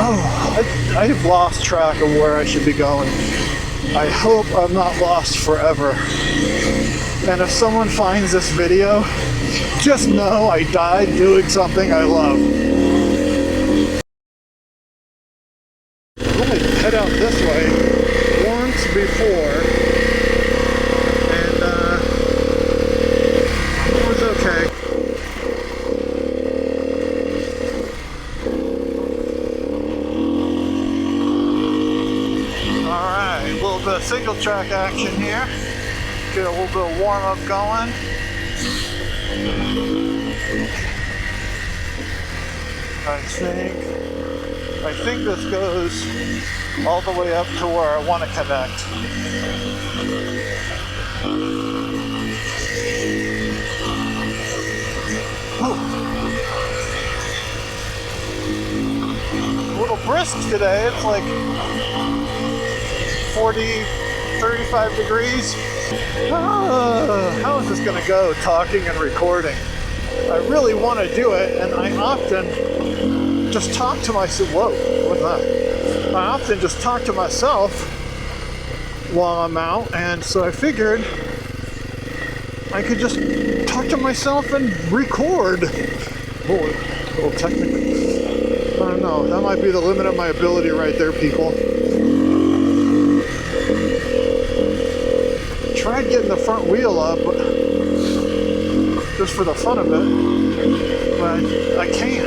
Oh, I've lost track of where I should be going. I hope I'm not lost forever. And if someone finds this video, just know I died doing something I love. I've only head out this way once before, and it was okay. Alright, a little bit of single track action here. Get a little bit of warm up going. I think this goes all the way up to where I want to connect. Oh. A little brisk today. It's like 40, 35 degrees. How is this going to go, talking and recording? I really want to do it, and I often just talk to myself. Whoa, what's that? I often just talk to myself while I'm out, and so I figured I could just talk to myself and record. Oh, a little technical. I don't know. That might be the limit of my ability right there, people. Tried getting the front wheel up, but just for the fun of it, but I can't.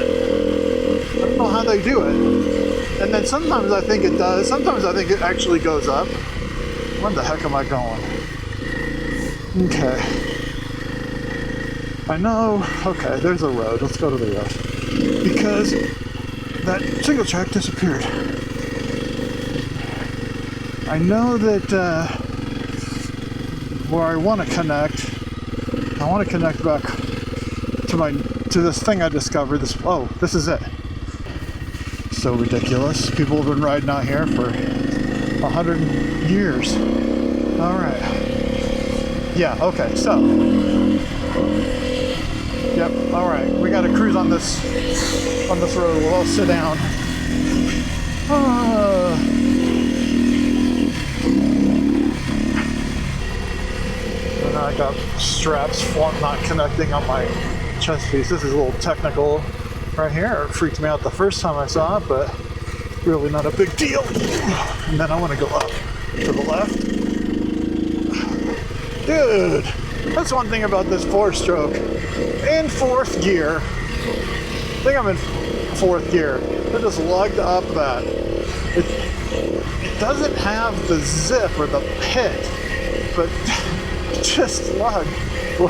I don't know how they do it. And then sometimes I think it does. Sometimes I think it actually goes up. Where the heck am I going? Okay. I know. Okay, there's a road. Let's go to the road. Because that single track disappeared. I know that where I want to connect, I want to connect back to this thing I discovered. This is it. So ridiculous. People have been riding out here for 100 years. All right. Yeah. Okay. So. Yep. All right. We got to cruise on this road. We'll all sit down. And I got straps not connecting on my chest piece. This is a little technical right here. It freaked me out the first time I saw it, but really not a big deal. And then I want to go up to the left. Dude, that's one thing about this 4-stroke. In 4th gear, I think I'm in 4th gear. I just lugged up that. It doesn't have the zip or the pit, but just lug. All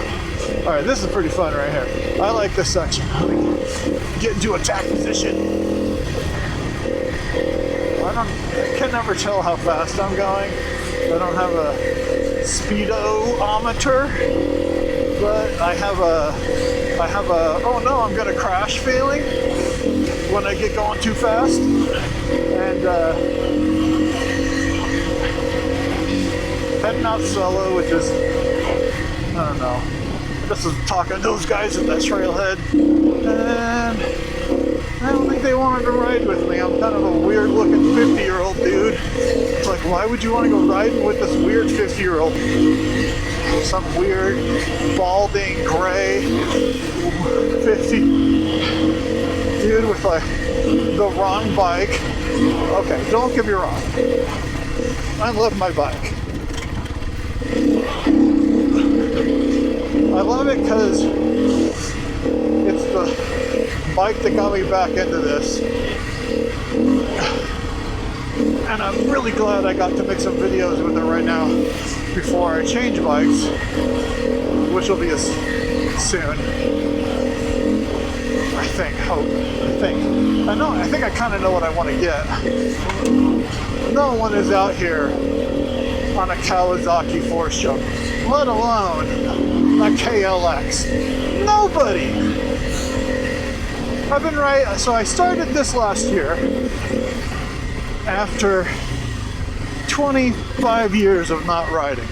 right, this is pretty fun right here. I like this section. Get into attack position. I can never tell how fast I'm going. I don't have a speedometer, but I have a oh no, I'm gonna crash feeling when I get going too fast. And heading out solo, which is, I don't know. This is talking to those guys at that trailhead, and I don't think they wanted to ride with me. I'm kind of a weird looking 50-year-old dude. It's like, why would you want to go riding with this weird 50-year-old? Some weird, balding, gray 50 dude with like the wrong bike. Okay, don't get me wrong. I love my bike. I love it because it's the bike that got me back into this. And I'm really glad I got to make some videos with it right now before I change bikes, which will be soon. I think I kind of know what I want to get. No one is out here on a Kawasaki 4-stroke, let alone a KLX. Nobody. I've been right. So I started this last year after 25 years of not riding,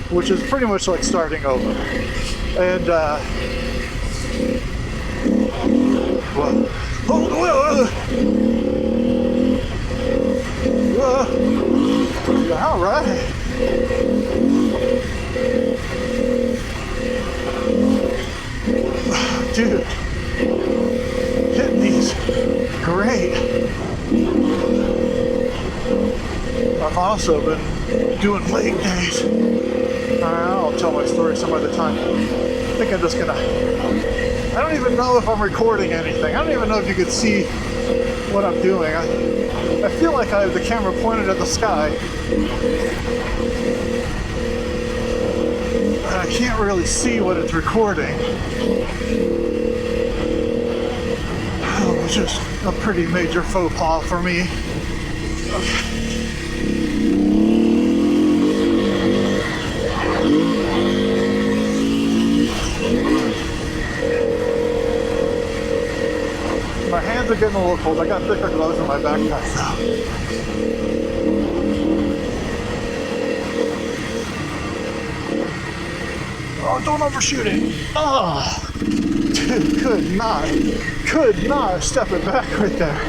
which is pretty much like starting over. And whoa. I've also been doing leg days. I'll tell my story some other time. I think I'm just gonna, I don't even know if I'm recording anything. I don't even know if you could see what I'm doing. I feel like I have the camera pointed at the sky. And I can't really see what it's recording. Which is a pretty major faux pas for me. Okay. My hands are getting a little cold. I got thicker gloves in my backpack now. Oh, don't overshoot it. Oh, dude, could not step it back right there.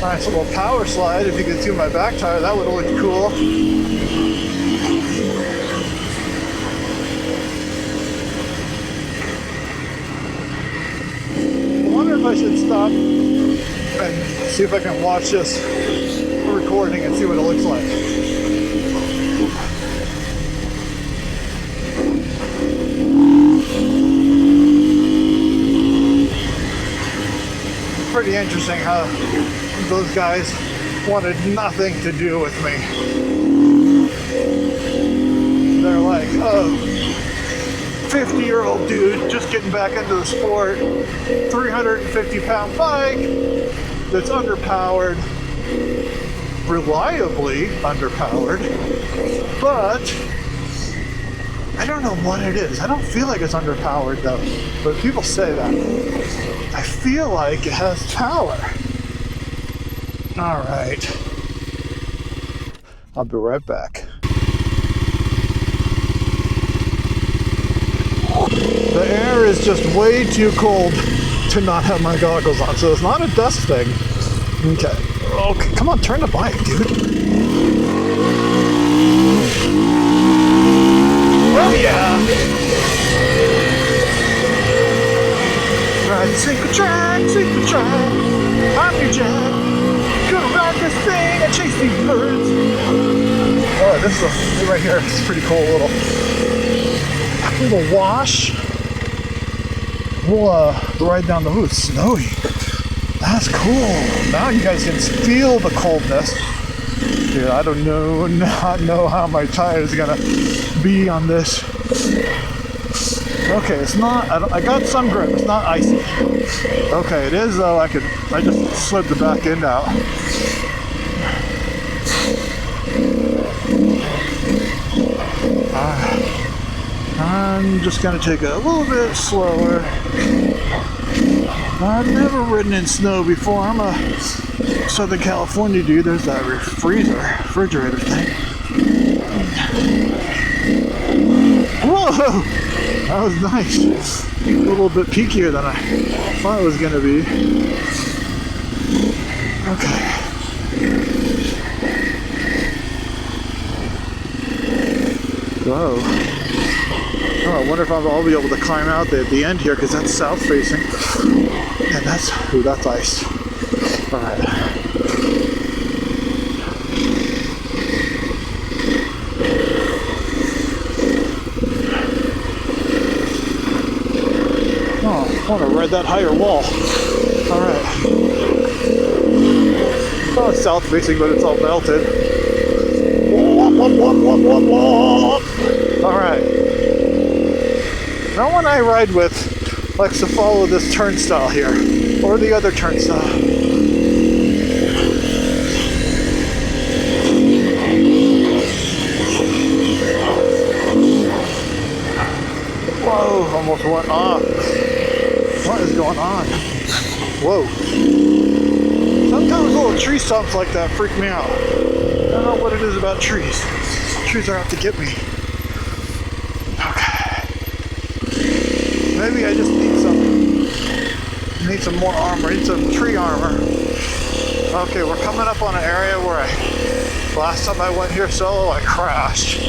Nice little power slide. If you could see my back tire, that would look cool. I wonder if I should stop and see if I can watch this recording and see what it looks like. Pretty interesting how those guys wanted nothing to do with me. They're like, oh, 50-year-old dude just getting back into the sport, 350-pound bike that's underpowered, reliably underpowered, but I don't know what it is. I don't feel like it's underpowered though, but people say that. I feel like it has power. All right, I'll be right back. The air is just way too cold to not have my goggles on, so it's not a dust thing. Okay. Okay, come on, turn the bike, dude. Oh yeah! Ride the single track, I'm your Jack. Gonna ride this thing and chase these birds. Oh, this is right here. It's pretty cool little wash. We'll ride down the road. It's snowy. That's cool. Now you guys can feel the coldness. Dude, I don't know how my tire is gonna be on this. Okay, it's not. I got some grip. It's not icy. Okay, it is though. I just slid the back end out. I'm just gonna take it a little bit slower. I've never ridden in snow before. I'm a Southern California dude. There's that refrigerator thing. Whoa! That was nice. A little bit peakier than I thought it was gonna be. Okay. Whoa. Oh, I wonder if I'll be able to climb out there at the end here, because that's south facing. And that's ice. Alright. Oh, I want to ride that higher wall. Alright. Oh, it's south facing, but it's all melted. Alright. No one I ride with likes to follow this turnstile here, or the other turnstile. Whoa, almost went off. What is going on? Whoa. Sometimes little tree stumps like that freak me out. I don't know what it is about trees. Trees are out to get me. Maybe I just need some more armor, need some tree armor. Okay, we're coming up on an area where last time I went here solo, I crashed.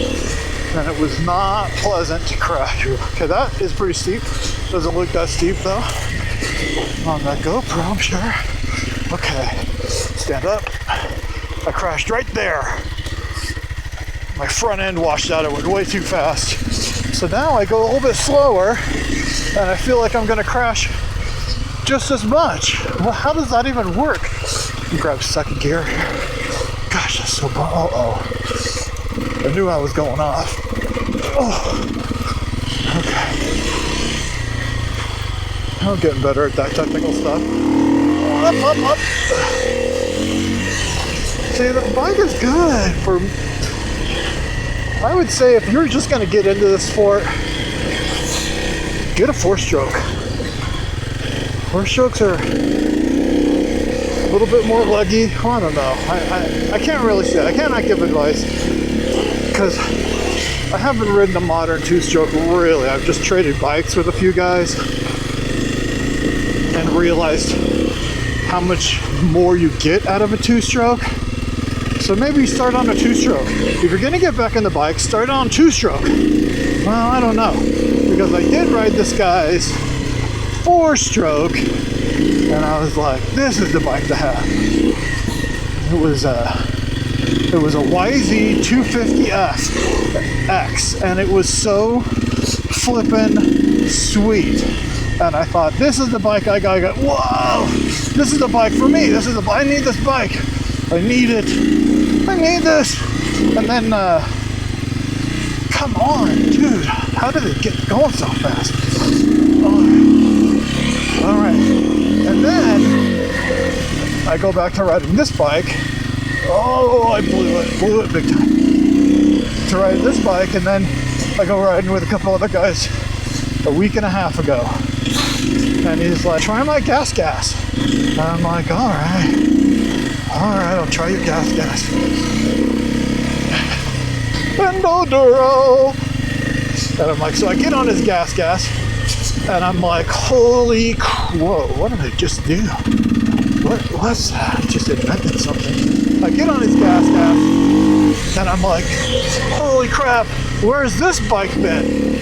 and it was not pleasant to crash. Okay, that is pretty steep. Doesn't look that steep though. On that GoPro, I'm sure. Okay, stand up. I crashed right there. My front end washed out. It went way too fast. So now I go a little bit slower, and I feel like I'm gonna crash just as much. Well, how does that even work? Grab second gear. Gosh, that's so bad. Uh-oh. I knew I was going off. Oh. Okay. I'm getting better at that technical stuff. Up. See, the bike is good for... I would say if you're just going to get into this sport, get a 4-stroke. 4-strokes are a little bit more leggy. I don't know. I can't really say. I cannot give advice because I haven't ridden a modern 2-stroke really. I've just traded bikes with a few guys and realized how much more you get out of a 2-stroke. So maybe you start on a 2-stroke. If you're gonna get back in the bike, start on 2-stroke. Well, I don't know, because I did ride this guy's 4-stroke, and I was like, this is the bike to have. It was a YZ 250X, and it was so flippin' sweet. And I thought, this is the bike I got. Whoa! This is the bike for me. This is the. I need this bike. I need it. I need this. And then, come on, dude. How did it get going so fast? All right. And then I go back to riding this bike. Oh, I blew it big time. To ride this bike, and then I go riding with a couple other guys a week and a half ago. And he's like, try my gas. And I'm like, all right, I'll try your gas. Enduro. And I'm like, so I get on his gas, and I'm like, holy whoa, what did I just do? What's that? I just invented something. I get on his gas, and I'm like, holy crap, where's this bike been?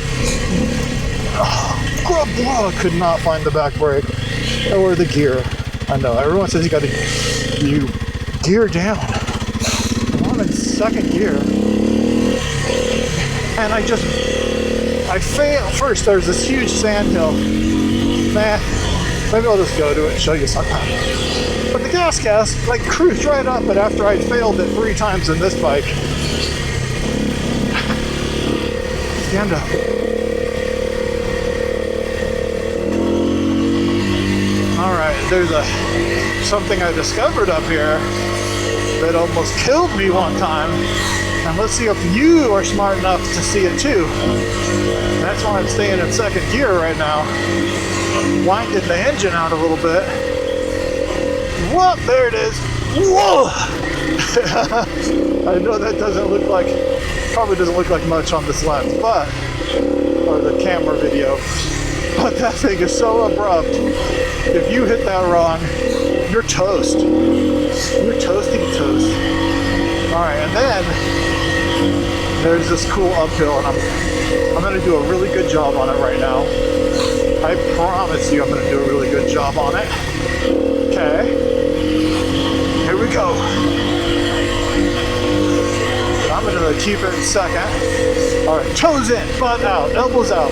I could not find the back brake or the gear. I know, everyone says you gotta gear down. I'm in second gear. And I failed. First, there's this huge sand hill. Nah, maybe I'll just go to it and show you sometime. But the gas like cruised right up, but after I'd failed it 3 times in this bike. Stand up. Alright, there's something I discovered up here that almost killed me one time. And let's see if you are smart enough to see it too. That's why I'm staying in second gear right now. Winding the engine out a little bit. Whoa, there it is. Whoa! I know that probably doesn't look like much on this lens, or the camera video. But that thing is so abrupt. If you hit that wrong, you're toast. You're toasting toast. Alright, and then there's this cool uphill, and I'm going to do a really good job on it right now. I promise you I'm going to do a really good job on it. Okay. Here we go. I'm going to keep it in second. Alright, toes in, butt out, elbows out.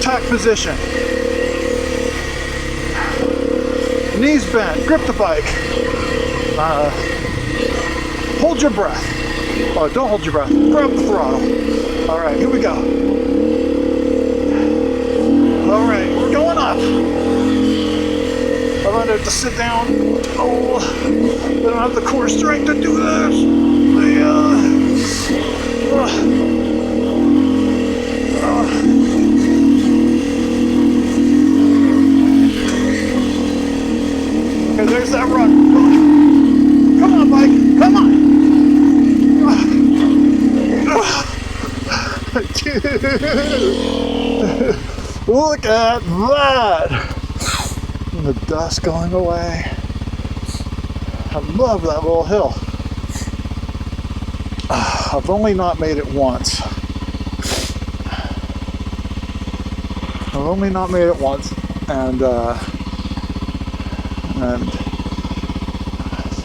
Tack position. Knees bent, grip the bike. Hold your breath. Oh, don't hold your breath. Grab the throttle. All right, here we go. All right, we're going up. I'm gonna have to sit down. Oh, I don't have the core strength to do this. Okay, there's that run. Come on, bike. Come on. Dude. Look at that. And the dust going away. I love that little hill. I've only not made it once. I've only not made it once, and I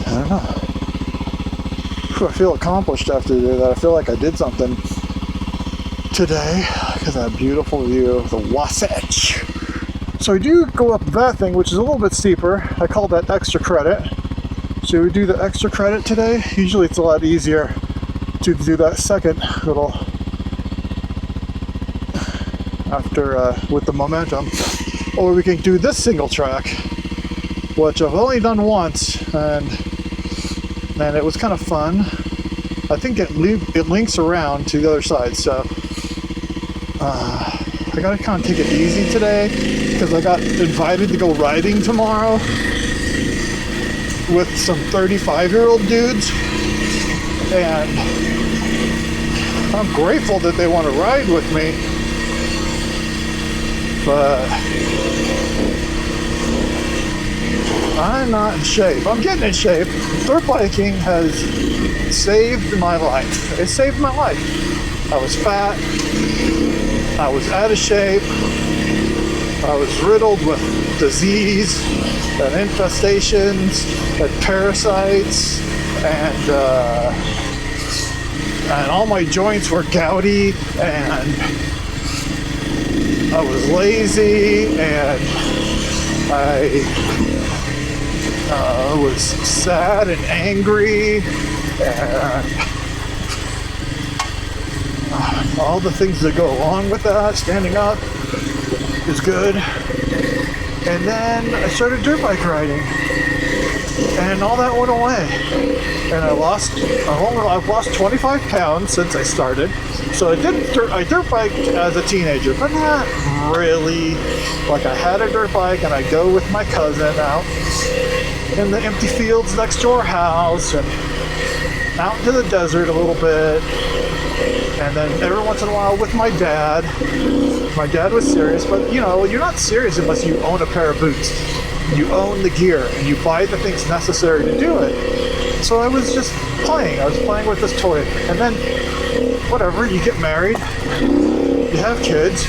don't know. Whew, I feel accomplished after that. I feel like I did something today because of that beautiful view of the Wasatch. So we do go up that thing, which is a little bit steeper. I call that extra credit. So we do the extra credit today. Usually it's a lot easier to do that second little after with the momentum, or we can do this single track, which I've only done once, and it was kind of fun. I think it links around to the other side, so I gotta kind of take it easy today because I got invited to go riding tomorrow with some 35-year-old dudes, and I'm grateful that they want to ride with me, but I'm not in shape. I'm getting in shape. Dirt biking has saved my life. It saved my life. I was fat. I was out of shape. I was riddled with disease and infestations and parasites, and all my joints were gouty, and I was lazy, and I was sad and angry, and all the things that go along with that. Standing up is good. And then I started dirt bike riding, and all that went away. And I've lost 25 pounds since I started. So I dirt biked as a teenager, but not really. Like, I had a dirt bike, and I go with my cousin out in the empty fields next to our house, and out into the desert a little bit. And then every once in a while with my dad. My dad was serious, but you know, you're not serious unless you own a pair of boots. You own the gear, and you buy the things necessary to do it. So I was just playing. I was playing with this toy. And then, whatever, you get married, you have kids,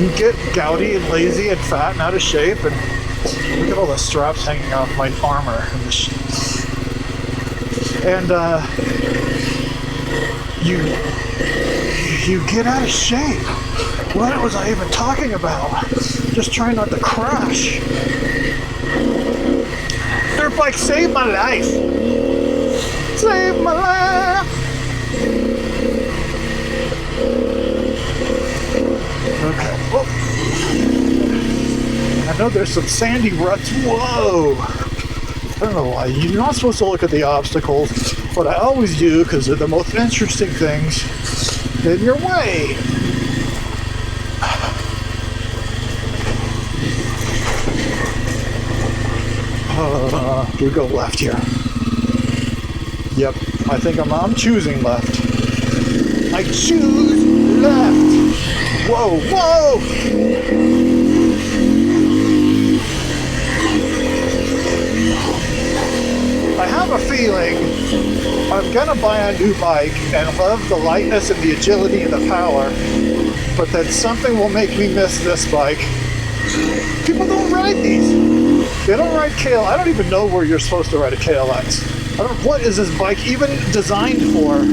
you get gouty and lazy and fat and out of shape, and look at all the straps hanging off my armor. And you get out of shape. What was I even talking about? Just trying not to crash. Dirt bike saved my life. Saved my life. Okay. Whoa. I know there's some sandy ruts. Whoa. I don't know why. You're not supposed to look at the obstacles, but I always do because they're the most interesting things in your way. We go left here. Yep, I think I'm choosing left. I choose left. Whoa, whoa! I have a feeling I'm gonna buy a new bike and love the lightness and the agility and the power, but then something will make me miss this bike. People don't ride these. They don't ride KL. I don't even know where you're supposed to ride a KLX. I don't know, what is this bike even designed for?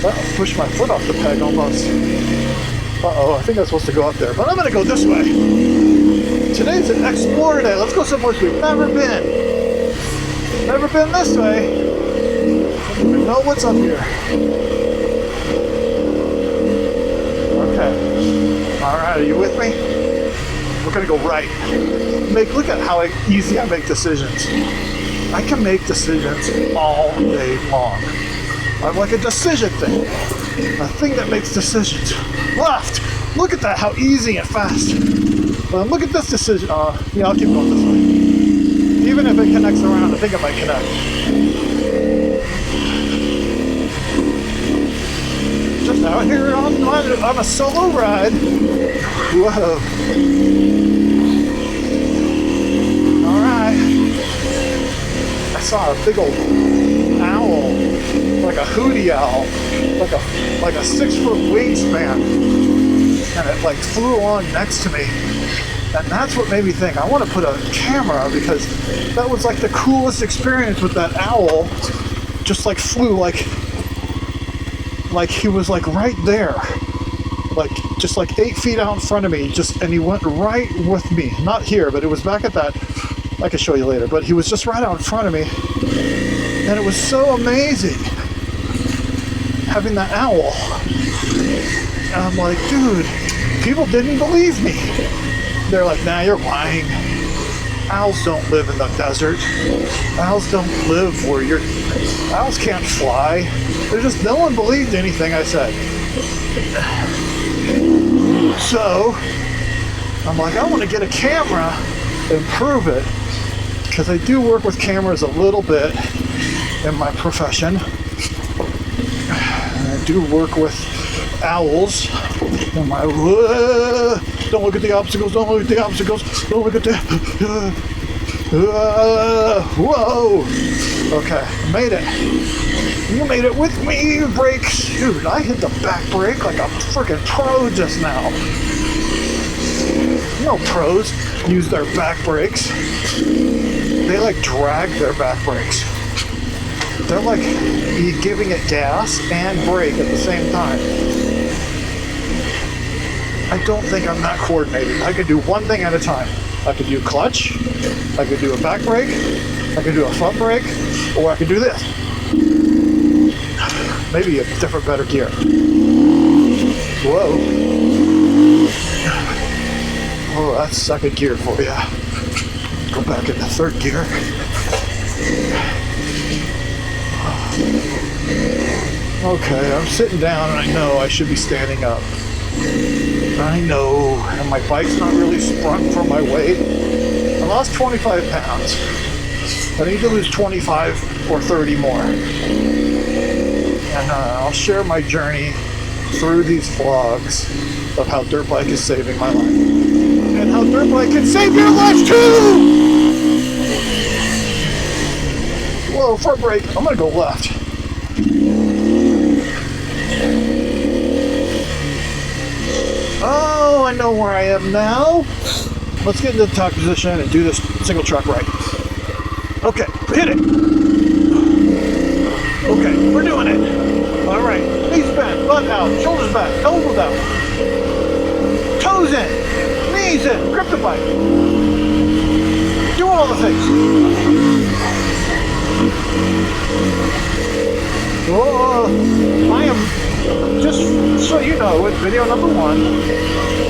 I pushed my foot off the peg almost. Uh-oh, I think I'm supposed to go up there, but I'm gonna go this way. Today's an Explorer Day. Let's go someplace we've never been. Never been this way. I don't even know what's up here. Okay. Alright, are you with me? We're gonna go right. Look at how easy I make decisions. I can make decisions all day long. I'm like a decision thing. A thing that makes decisions. Left! Look at that, how easy and fast. Look at this decision. Yeah, I'll keep going this way. Even if it connects around, I think it might connect. Just out here on a solo ride. Whoa. Alright. I saw a big old owl. Like a hootie owl. Like a 6-foot wingspan. and it like flew along next to me. And that's what made me think, I want to put a camera, because that was like the coolest experience with that owl. Just like flew, like he was like right there. Like just like 8 feet out in front of me, and he went right with me. Not here, but it was back at that, I can show you later, but he was just right out in front of me. And it was so amazing having that owl. And I'm like, dude, people didn't believe me. They're like, nah, you're lying. Owls don't live in the desert. Owls don't live where owls can't fly. No one believed anything I said. So, I'm like, I want to get a camera and prove it, because I do work with cameras a little bit in my profession. I do work with owls. Don't look at the obstacles, don't look at the obstacles, don't look at the... whoa! Okay, I made it. You made it with me, brakes. Dude, I hit the back brake like a freaking pro just now. You know, pros use their back brakes. They like drag their back brakes. They're like giving it gas and brake at the same time. I don't think I'm that coordinated. I could do one thing at a time. I could do clutch, I could do a back brake, I could do a front brake, or I could do this. Maybe a different, better gear. Whoa. Oh, that's second gear for you. Go back into third gear. Okay, I'm sitting down and I know I should be standing up. I know, and my bike's not really sprung from my weight. I lost 25 pounds. I need to lose 25 or 30 more. And I'll share my journey through these vlogs of how dirt bike is saving my life. And how dirt bike can save your life too! Whoa, front brake. I'm gonna go left. Oh, I know where I am now. Let's get into the top position and do this single truck right. Okay, hit it. Okay, we're doing it. All right, knees bent, butt out, shoulders back, elbows out. Toes in, knees in, grip the bike. Doing all the things. Oh, I am, just so you know, with video number 1,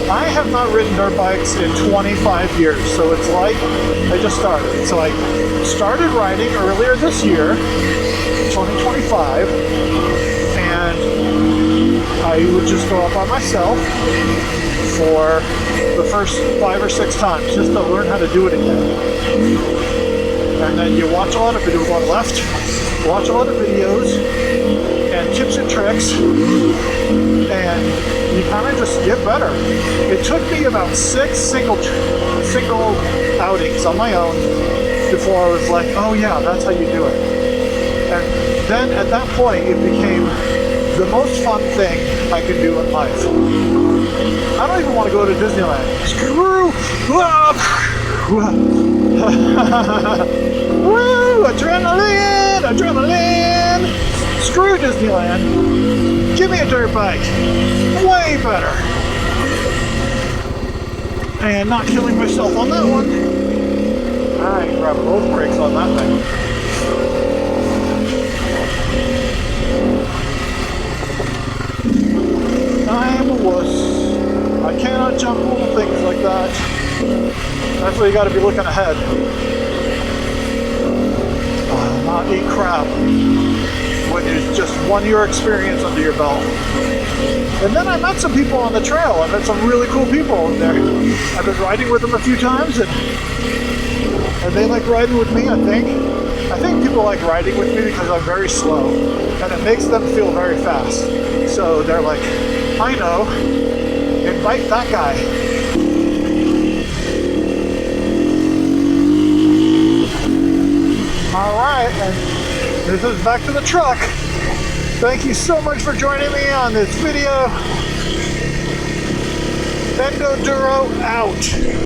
I have not ridden dirt bikes in 25 years, so it's like I just started. So I started riding earlier this year, 2025, and I would just go up by myself for the first 5 or 6 times just to learn how to do it again. And then you watch a lot of videos on left, watch a lot of videos and tips and tricks, and you kind of just get better. It took me about 6 single outings on my own before I was like, oh yeah, that's how you do it. And then at that point, it became the most fun thing I could do in life. I don't even want to go to Disneyland. Screw! Woo! Adrenaline! Adrenaline! Screw Disneyland! Give me a dirt bike! Way better! And not killing myself on that one. I can grab both brakes on that thing. I'm a wuss. I cannot jump over things like that. That's why you gotta be looking ahead. Not eat crap when there's just 1 year experience under your belt. And then I met some people on the trail. I met some really cool people in there. I've been riding with them a few times, and they like riding with me, I think. I think people like riding with me because I'm very slow, and it makes them feel very fast. So they're like, I know, invite that guy. Alright, and this is back to the truck. Thank you so much for joining me on this video. Bendo Duro out.